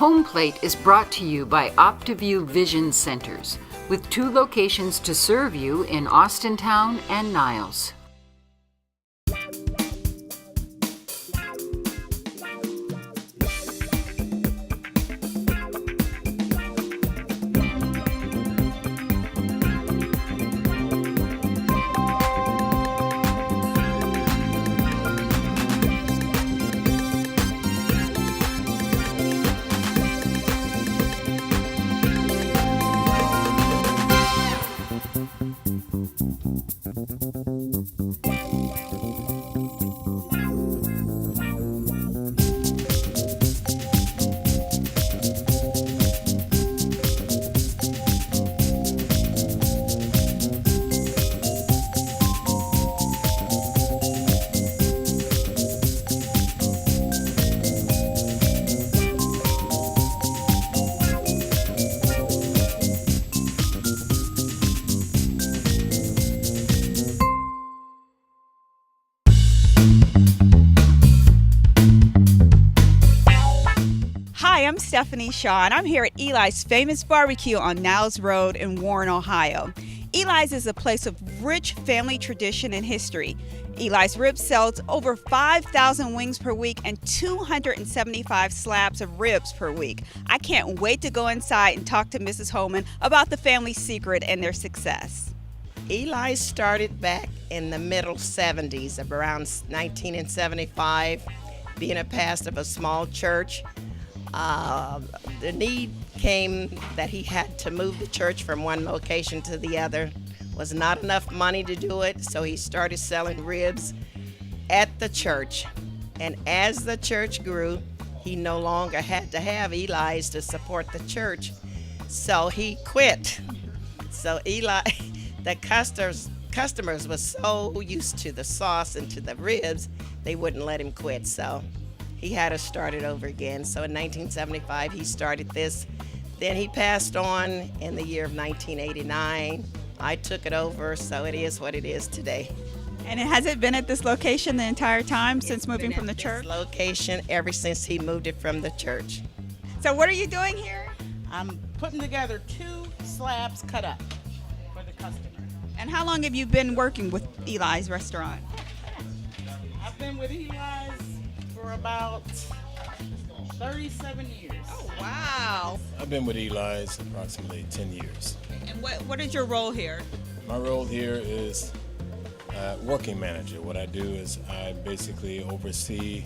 Homeplate is brought to you by OptiView Vision Centers, with 2 locations to serve you in Austintown and Niles. Hi, I'm Stephanie Shaw, and I'm here at Eli's Famous Barbecue on Niles Road in Warren, Ohio. Eli's is a place of rich family tradition and history. Eli's Ribs sells over 5,000 wings per week and 275 slabs of ribs per week. I can't wait to go inside and talk to Mrs. Holman about the family secret and their success. Eli started back in the middle 70s, around 1975, being a pastor of a small church. The need came that he had to move the church from one location to the other. Was not enough money to do it, so he started selling ribs at the church. And as the church grew, he no longer had to have Eli's to support the church, so he quit. So Eli, the customers were so used to the sauce and to the ribs, they wouldn't let him quit. So he had to start it over again. So in 1975, he started this. Then he passed on in the year of 1989. I took it over, so it is what it is today. And has it been at this location the entire time since moving from the church? This location ever since he moved it from the church. So what are you doing here? I'm putting together 2 slabs cut up for the customer. And how long have you been working with Eli's restaurant? I've been with Eli's for about 37 years. Oh, wow. I've been with Eli's approximately 10 years. And what is your role here? My role here is working manager. What I do is I basically oversee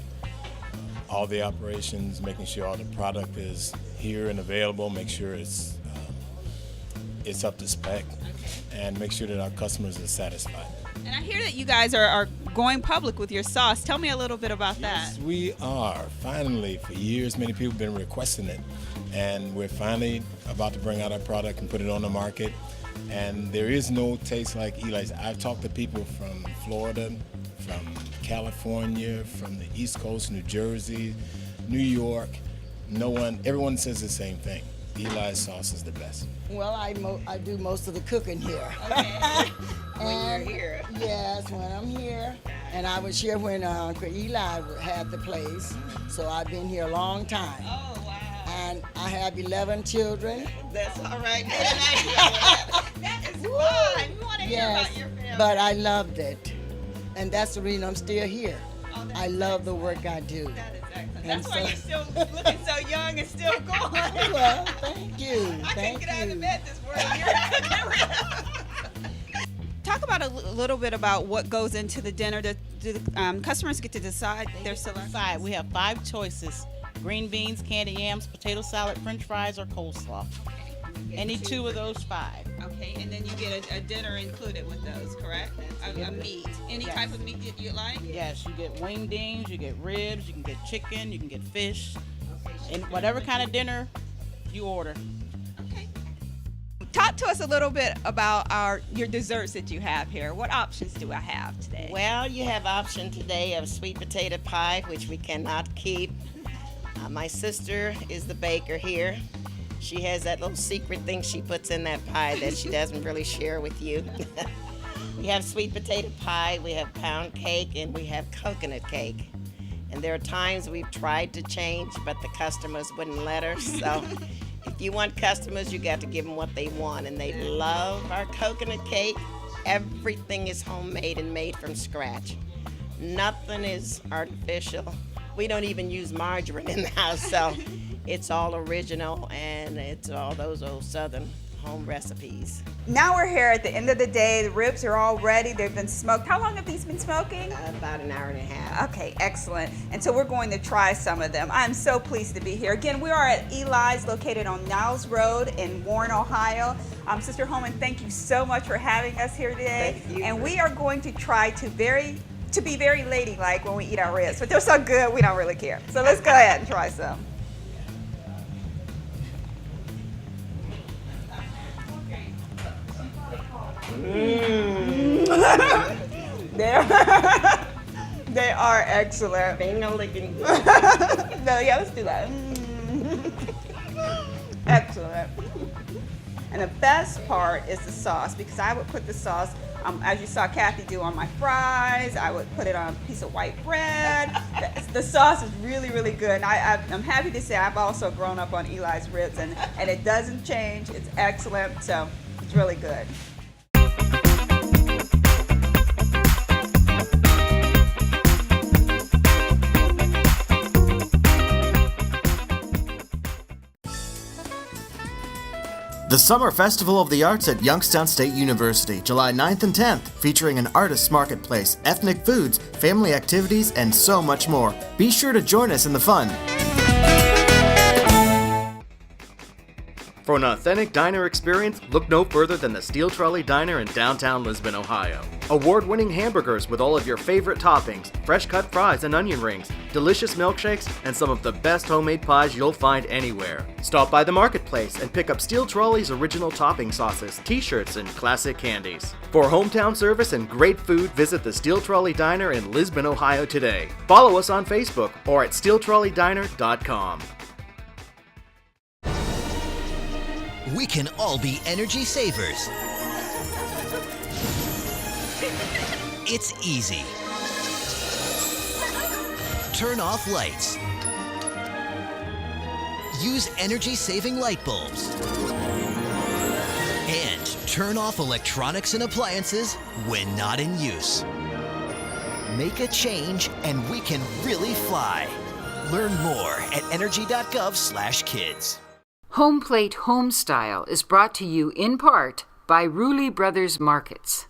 all the operations, making sure all the product is here and available, make sure it's up to spec, and make sure that our customers are satisfied. And I hear that you guys are going public with your sauce. Tell me a little bit about that. Yes, we are. Finally, for years, many people have been requesting it. And we're finally about to bring out our product and put it on the market. And there is no taste like Eli's. I've talked to people from Florida, from California, from the East Coast, New Jersey, New York. Everyone says the same thing. Eli's sauce is the best. Well, I do most of the cooking here. Okay. When you're here. Yes, when I'm here. And I was here when Uncle Eli had the place. So I've been here a long time. Oh, wow. And I have 11 children. That's all right. That is fun. We want to hear about your family. But I loved it. And that's the reason I'm still here. Oh, I love the work I do. That is excellent. And That's why so- you're still looking so young and still going. Well, thank you. I couldn't Thank get out of you. bed this morning. Talk about a little bit about what goes into the dinner. Do the customers get to decide their selection? Side, we have 5 choices: green beans, candied yams, potato salad, french fries, or coleslaw. Any 2 of those 5. Okay, and then you get a dinner included with those, correct? A meat. Any Yes. type of meat that you like? Yes, you get wingdings, you get ribs, you can get chicken, you can get fish, Okay, and whatever kind of dinner you order. Okay. Talk to us a little bit about your desserts that you have here. What options do I have today? Well, you have option today of sweet potato pie, which we cannot keep. My sister is the baker here. She has that little secret thing she puts in that pie that she doesn't really share with you. We have sweet potato pie, we have pound cake, and we have coconut cake. And there are times we've tried to change, but the customers wouldn't let us. So if you want customers, you got to give them what they want. And they love our coconut cake. Everything is homemade and made from scratch. Nothing is artificial. We don't even use margarine in the house, so it's all original, and it's all those old Southern home recipes. Now we're here at the end of the day. The ribs are all ready. They've been smoked. How long have these been smoking? About an hour and a half. Okay, excellent. And so we're going to try some of them. I'm so pleased to be here. Again, we are at Eli's, located on Niles Road in Warren, Ohio. Sister Holman, thank you so much for having us here today. Thank you. And we are going to try to be very ladylike when we eat our ribs, but they're so good we don't really care. So let's go ahead and try some. They are excellent. Finger-licking. No, yeah, let's do that. Excellent. And the best part is the sauce, because I would put the sauce, as you saw Kathy do, on my fries. I would put it on a piece of white bread. The sauce is really, really good. And I'm happy to say I've also grown up on Eli's ribs, and it doesn't change. It's excellent, so it's really good. The Summer Festival of the Arts at Youngstown State University, July 9th and 10th, featuring an artist marketplace, ethnic foods, family activities, and so much more. Be sure to join us in the fun. For an authentic diner experience, look no further than the Steel Trolley Diner in downtown Lisbon, Ohio. Award-winning hamburgers with all of your favorite toppings, fresh-cut fries and onion rings, delicious milkshakes, and some of the best homemade pies you'll find anywhere. Stop by the marketplace and pick up Steel Trolley's original topping sauces, t-shirts, and classic candies. For hometown service and great food, visit the Steel Trolley Diner in Lisbon, Ohio today. Follow us on Facebook or at steeltrolleydiner.com. We can all be energy savers. It's easy. Turn off lights. Use energy-saving light bulbs. And turn off electronics and appliances when not in use. Make a change and we can really fly. Learn more at energy.gov/kids. Homeplate Homestyle is brought to you in part by Rulli Brothers Markets.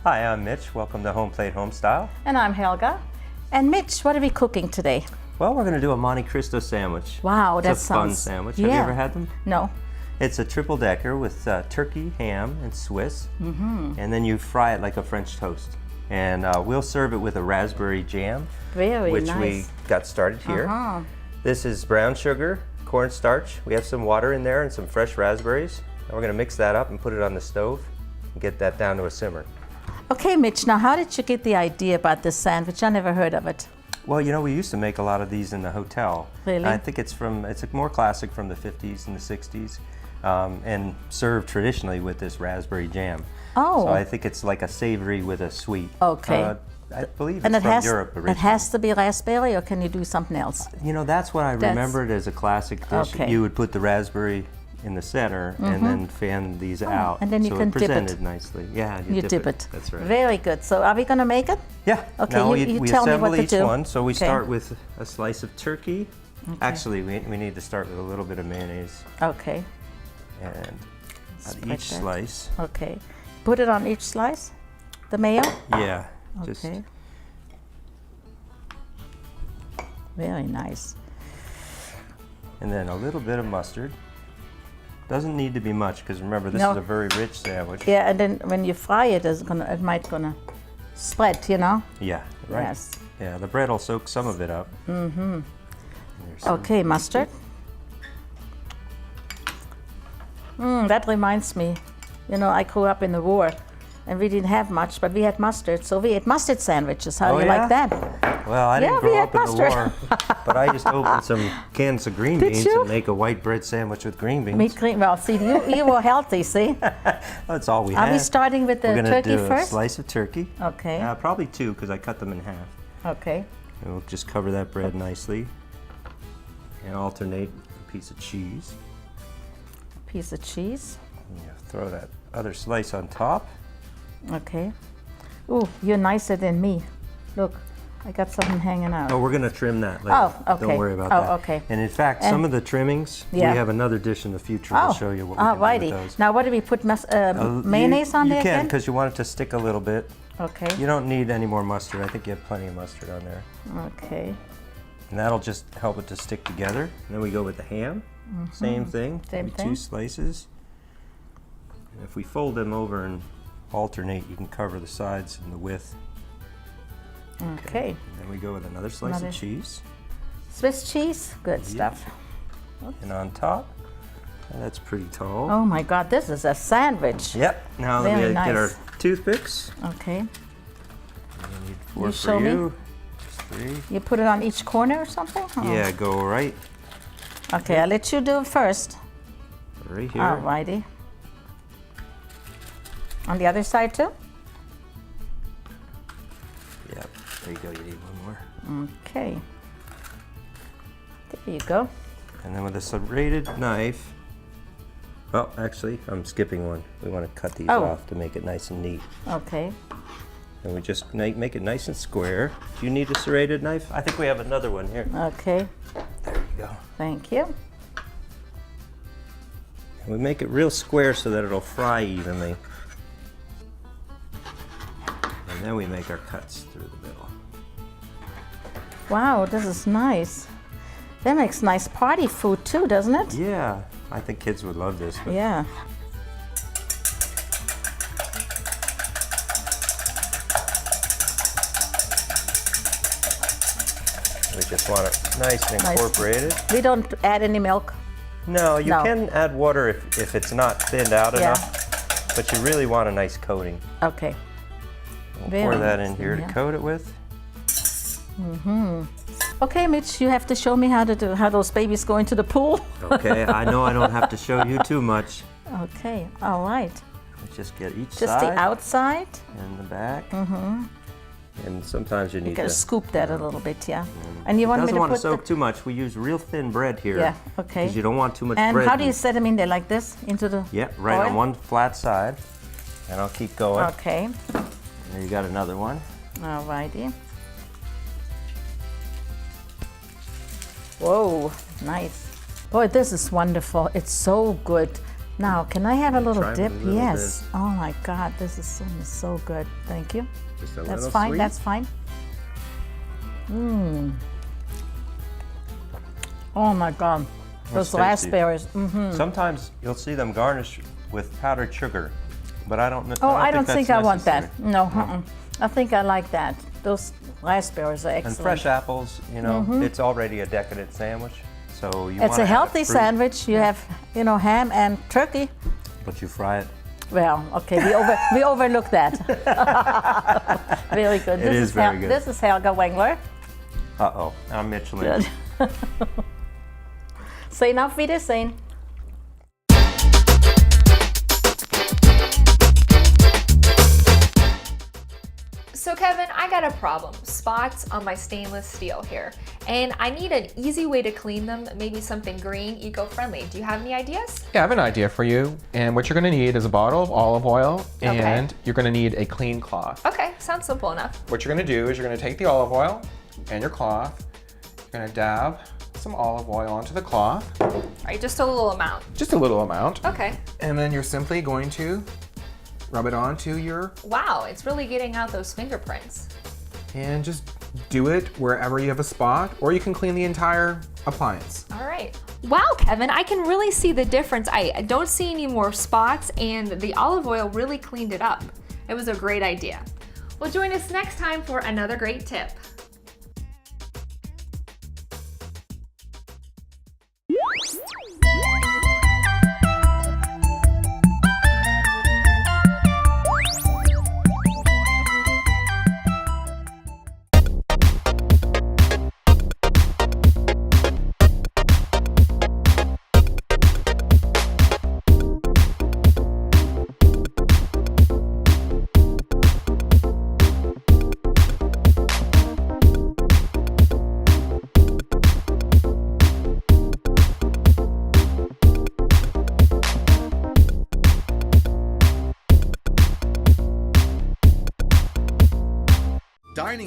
Hi, I'm Mitch. Welcome to Homeplate Homestyle. And I'm Helga. And Mitch, what are we cooking today? Well, we're going to do a Monte Cristo sandwich. Wow, that it's a fun sounds... sandwich. Yeah. Have you ever had them? No. It's a triple-decker with turkey, ham, and Swiss. Mm-hmm. And then you fry it like a French toast. And we'll serve it with a raspberry jam, which nice. we got started here. This is brown sugar, cornstarch. We have some water in there and some fresh raspberries. And we're going to mix that up and put it on the stove and get that down to a simmer. Okay, Mitch, now how did you get the idea about this sandwich? I never heard of it. Well, you know, we used to make a lot of these in the hotel. Really? I think it's more classic from the 50s and the 60s, and served traditionally with this raspberry jam. Oh. So I think it's like a savory with a sweet. Okay. I believe And it's from Europe originally. it has to be raspberry, or can you do something else? You know, that's what I remembered as a classic dish. Okay. You would put the raspberry in the center and then fan these out. And then you so can it dip it. presented nicely. Yeah, You dip it. That's right. Very good. So are we going to make it? Yeah. Okay, Now you we tell me assemble what to each do. one. So we Okay. start with a slice of turkey. Okay. Actually, we need to start with a little bit of mayonnaise. Okay. And Spread on each that. slice. Okay. Put it on each slice? The mayo? Yeah. Just Okay. Very nice. and then a little bit of mustard. Doesn't need to be much because remember this No. is a very rich sandwich. Yeah, and then when you fry it, it might gonna spread, you know? Yeah. Right. Yes. Yeah, the bread will soak some of it up. Mm-hmm. Okay, mustard. That reminds me, you know, I grew up in the war and we didn't have much, but we had mustard, so we ate mustard sandwiches. How Oh, do you yeah? like that? Well, I didn't Yeah, we grow had up in the mustard. war, but I used to open some cans of green Did beans you? and make a white bread sandwich with green beans. Meat cream. Well, see, you were healthy, see? That's all we Are had. we starting with the We're gonna turkey do first? a slice of turkey. Okay. Probably 2 because I cut them in half. Okay. And we'll just cover that bread nicely and alternate a piece of cheese. Piece of cheese. And you throw that other slice on top. Okay. Ooh, you're nicer than me. Look, I got something hanging out. Oh, we're gonna trim that later. Oh, okay. Don't worry about Oh, that. okay. And in fact, some of the trimmings, Yeah. we have another dish in the future. We'll show you what we can do righty. with those. Now, what do we put mayonnaise on there You can, again? because you want it to stick a little bit. Okay. You don't need any more mustard. I think you have plenty of mustard on there. Okay. And that'll just help it to stick together. And then we go with the ham. Same thing. Same Maybe thing. 2 slices. And if we fold them over and alternate, you can cover the sides and the width. Okay. And then we go with another slice Another- of cheese. Swiss cheese? Good stuff. And on top, and that's pretty tall. Oh my God, this is a sandwich. Yep. Now Very we get our nice. toothpicks. Okay. We need 4 You for show me? you. Just 3. You put it on each corner or something? Oh. Yeah, go right Okay, I'll let you do it first. here. Alrighty. On the other side too? Yep. There you go. You need one more. Okay. There you go. And then with a serrated knife. Oh, actually, I'm skipping one. We want to cut these off to make it nice and neat. Okay. And we just make it nice and square. Do you need a serrated knife? I think we have another one here. Okay. There you go. Thank you. And we make it real square so that it'll fry evenly. And then we make our cuts through the middle. Wow, this is nice. That makes nice party food too, doesn't it? Yeah, I think kids would love this. But Yeah. we just want it nice and incorporated. We don't add any milk. No, you No. can add water if it's not thinned out Yeah. enough, but you really want a nice coating. Okay. We'll Very pour that nice in here in to coat it with. Okay, Mitch, you have to show me how those babies go into the pool. Okay, I know I don't have to show you too much. Okay, all right. Let's just get each Just side the outside. and the back. And sometimes you You need gotta to. scoop that a little bit, yeah. And you want me Doesn't to want to put soak too much. We use real thin bread here. Yeah, okay. Because you don't want too much And bread. how do you set them in there, like this, into the Yeah, right oil? on one flat side. And I'll keep going. Okay, There you got another one. all righty. Whoa, nice. Boy, this is wonderful. It's so good. Now, can I have a little Try with dip? a little Yes. Oh my God, this is so good. Thank you. Just a That's little fine. sweet. That's fine. Oh my God, those tasty. raspberries. Sometimes you'll see them garnished with powdered sugar, but I don't know. Oh, I don't think I that's want that. necessary. No, I think I like that. Those raspberries are And excellent. fresh apples, you know, it's already a decadent sandwich. So you It's wanna a add healthy fruit, sandwich. You have, ham and turkey. but you fry it. Well, okay, we overlook that. Very good. It is very good. This is Helga Wengler. Uh-oh, I'm Mitch Lynch. Good. Say auf Wiedersehen. So Kevin, I got a problem. Spots on my stainless steel here. And I need an easy way to clean them, maybe something green, eco-friendly. Do you have any ideas? Yeah, I have an idea for you. And what you're gonna need is a bottle of olive oil, Okay. and you're gonna need a clean cloth. Okay, sounds simple enough. What you're gonna do is you're gonna take the olive oil and your cloth, you're gonna dab some olive oil onto the cloth, All right, just a little amount. just a little amount, Okay. and then you're simply going to rub it onto your, Wow, it's really getting out those fingerprints. and just do it wherever you have a spot, or you can clean the entire appliance. All right. Wow, Kevin, I can really see the difference. I don't see any more spots, and the olive oil really cleaned it up. It was a great idea. Well, join us next time for another great tip.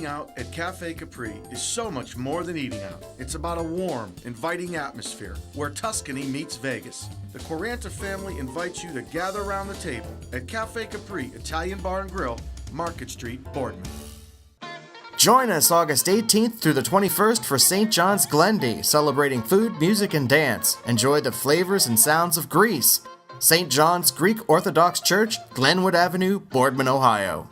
Dining out at Cafe Capri is so much more than eating out. It's about a warm, inviting atmosphere where Tuscany meets Vegas. The Quaranta family invites you to gather around the table at Cafe Capri Italian Bar and Grill, Market Street, Boardman. Join us August 18th through the 21st for St. John's Glendy, celebrating food, music, and dance. Enjoy the flavors and sounds of Greece. St. John's Greek Orthodox Church, Glenwood Avenue, Boardman, Ohio.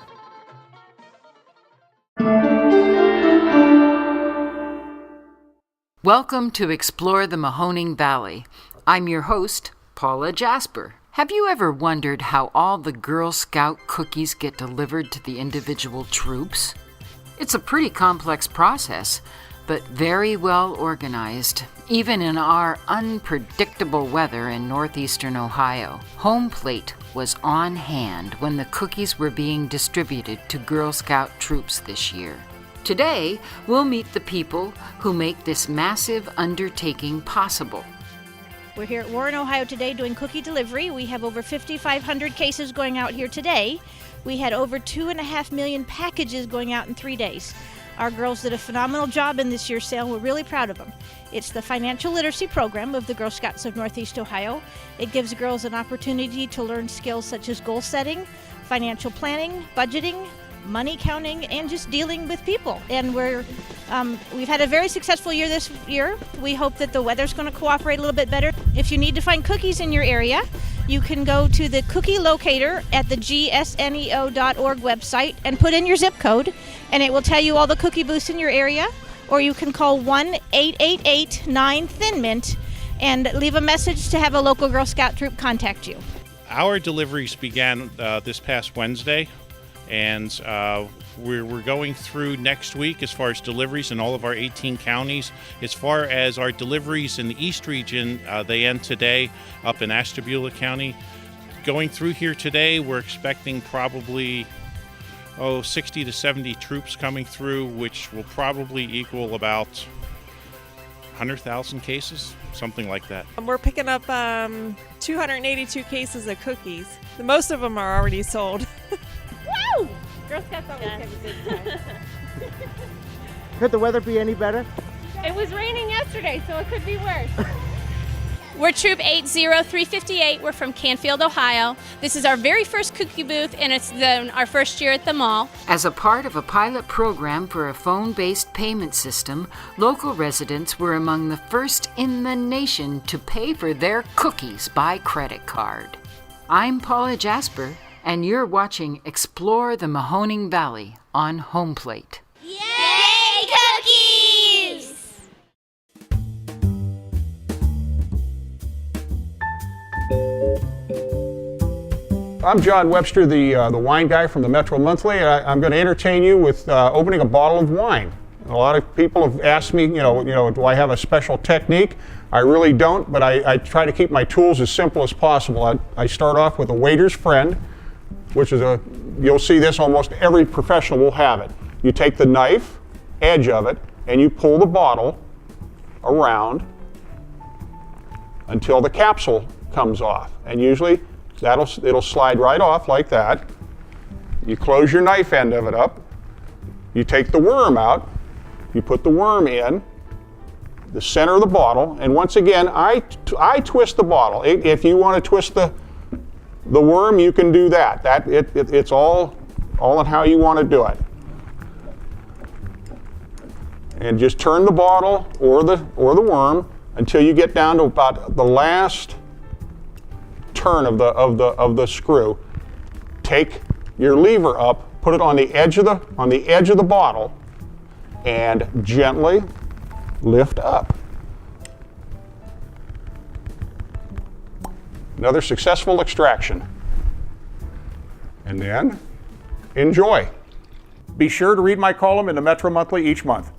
Welcome to Explore the Mahoning Valley. I'm your host, Paula Jasper. Have you ever wondered how all the Girl Scout cookies get delivered to the individual troops? It's a pretty complex process, but very well organized, even in our unpredictable weather in northeastern Ohio. Homeplate was on hand when the cookies were being distributed to Girl Scout troops this year. Today, we'll meet the people who make this massive undertaking possible. We're here at Warren, Ohio today doing cookie delivery. We have over 5,500 cases going out here today. We had over 2.5 million packages going out in 3 days. Our girls did a phenomenal job in this year's sale. We're really proud of them. It's the financial literacy program of the Girl Scouts of Northeast Ohio. It gives girls an opportunity to learn skills such as goal setting, financial planning, budgeting, money counting, and just dealing with people. And we've had a very successful year this year. We hope that the weather's going to cooperate a little bit better. If you need to find cookies in your area, you can go to the cookie locator at the gsneo.org website and put in your zip code, and it will tell you all the cookie booths in your area. Or you can call 1-888-9-THIN-MINT and leave a message to have a local Girl Scout troop contact you. Our deliveries began this past Wednesday. And we're going through next week as far as deliveries in all of our 18 counties. As far as our deliveries in the East region, they end today up in Ashtabula County. Going through here today, we're expecting probably 60 to 70 troops coming through, which will probably equal about 100,000 cases, something like that. We're picking up 282 cases of cookies. Most of them are already sold. Woo! Girl Scouts always have a good time. Could the weather be any better? It was raining yesterday, so it could be worse. We're Troop 80358. We're from Canfield, Ohio. This is our very first cookie booth, and it's our first year at the mall. As a part of a pilot program for a phone-based payment system, local residents were among the first in the nation to pay for their cookies by credit card. I'm Paula Jasper, and you're watching Explore the Mahoning Valley on Homeplate. Yay, cookies! I'm John Webster, the wine guy from the Metro Monthly, and I'm going to entertain you with opening a bottle of wine. A lot of people have asked me, do I have a special technique? I really don't, but I try to keep my tools as simple as possible. I start off with a waiter's friend, which is you'll see this, almost every professional will have it. You take the knife, edge of it, and you pull the bottle around until the capsule comes off. And usually it'll slide right off like that. You close your knife end of it up. You take the worm out. You put the worm in the center of the bottle. And once again, I twist the bottle. If you want to twist the worm, you can do that. It's all on how you want to do it. And just turn the bottle or the worm until you get down to about the last turn of the screw. Take your lever up, put it on the edge of the bottle, and gently lift up. Another successful extraction. And then, enjoy. Be sure to read my column in the Metro Monthly each month.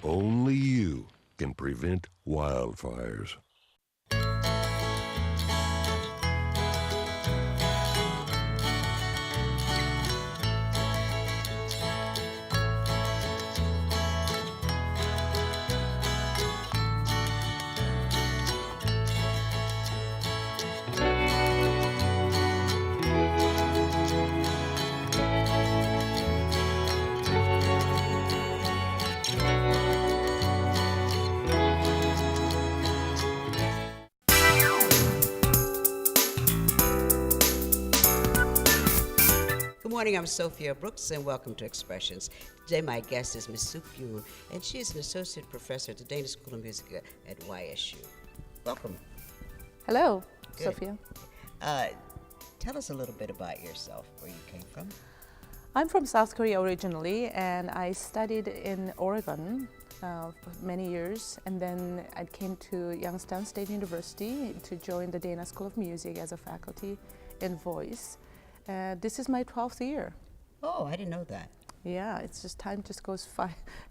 Only you can prevent wildfires. Good morning, I'm Sophia Brooks, and welcome to Expressions. Today my guest is Ms. Suk Yoon, and she is an associate professor at the Dana School of Music at YSU. Welcome. Hello, Good. Sophia. Tell us a little bit about yourself, where you came from. I'm from South Korea originally, and I studied in Oregon for many years, and then I came to Youngstown State University to join the Dana School of Music as a faculty in voice. This is my 12th year. Oh, I didn't know that. Yeah, it's just time just goes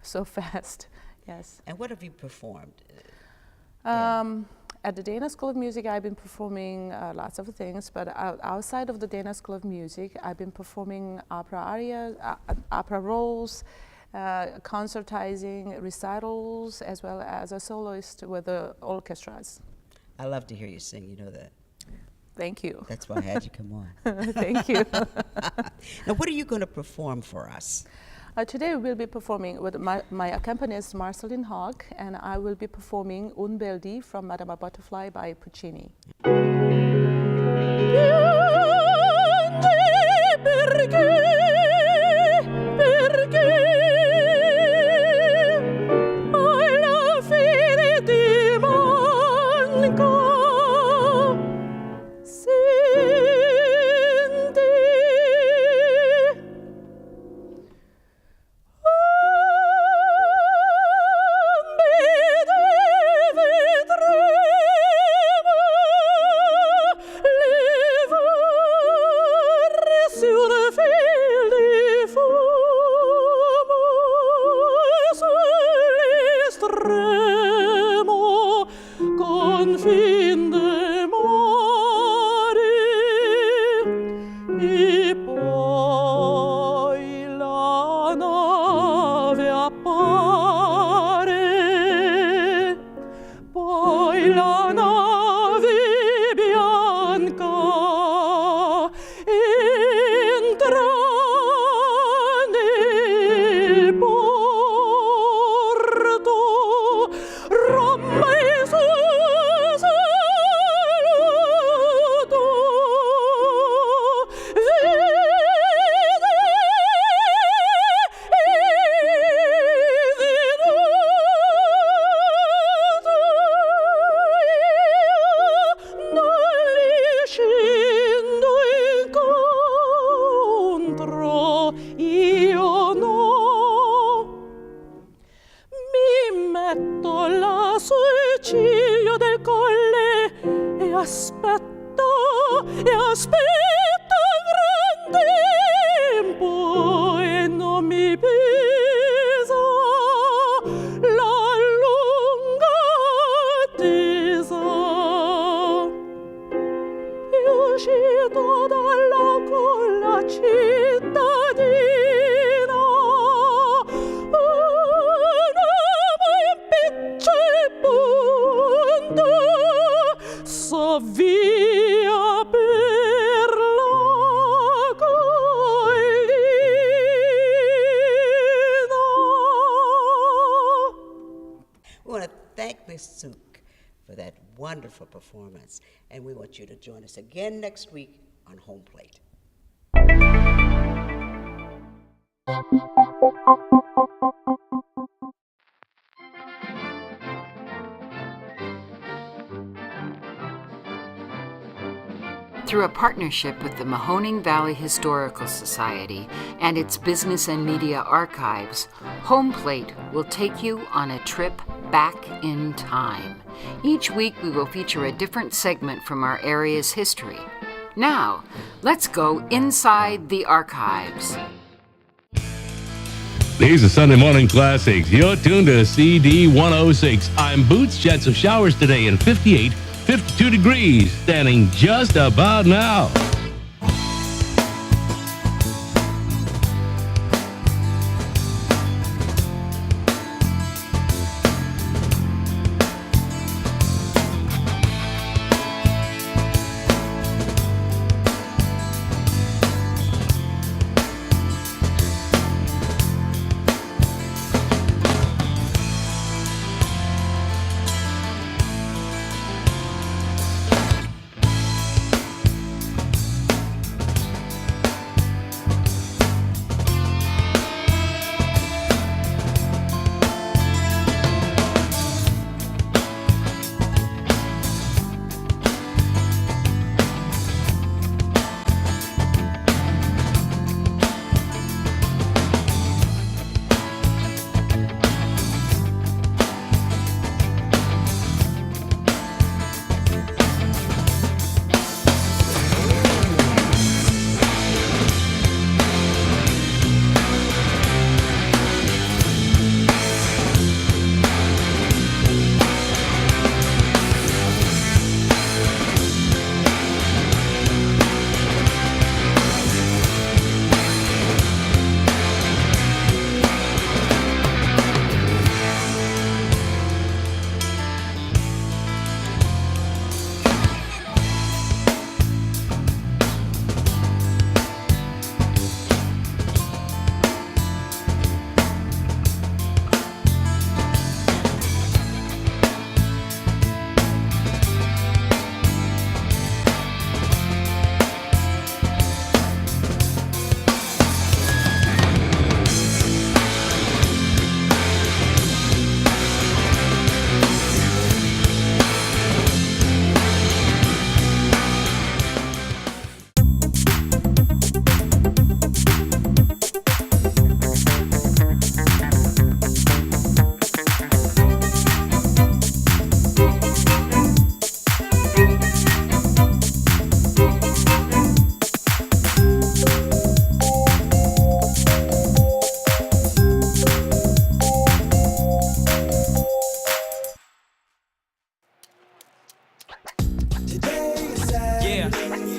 so fast. Yes. And what have you performed? At the Dana School of Music, I've been performing lots of things, but outside of the Dana School of Music, I've been performing opera arias, opera roles, concertizing, recitals, as well as a soloist with the orchestras. I love to hear you sing, you know that. Thank you. That's why I had you come on. Thank you. Now, what are you going to perform for us? Today we'll be performing with my accompanist Marceline Hogg, and I will be performing Un bel dì from Madama Butterfly by Puccini. For that wonderful performance, and we want you to join us again next week on Homeplate. Through a partnership with the Mahoning Valley Historical Society and its Business and Media Archives, Homeplate will take you on a trip back in time. Each week we will feature a different segment from our area's history. Now, let's go inside the archives. These are Sunday Morning Classics. You're tuned to CD 106. I'm Boots. Jets of showers today in 58, 52 degrees, standing just about now.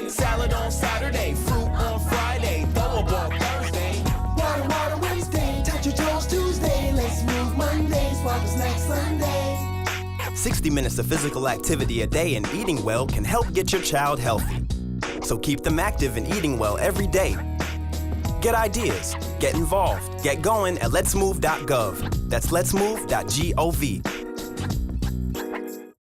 Salad on Saturday, fruit on Friday, throw a ball Thursday. Water Wednesday, touch your toes Tuesday. Let's move Monday, swap snacks Sunday. 60 minutes of physical activity a day and eating well can help get your child healthy. So keep them active and eating well every day. Get ideas, get involved, get going at letsmove.gov. That's letsmove.gov.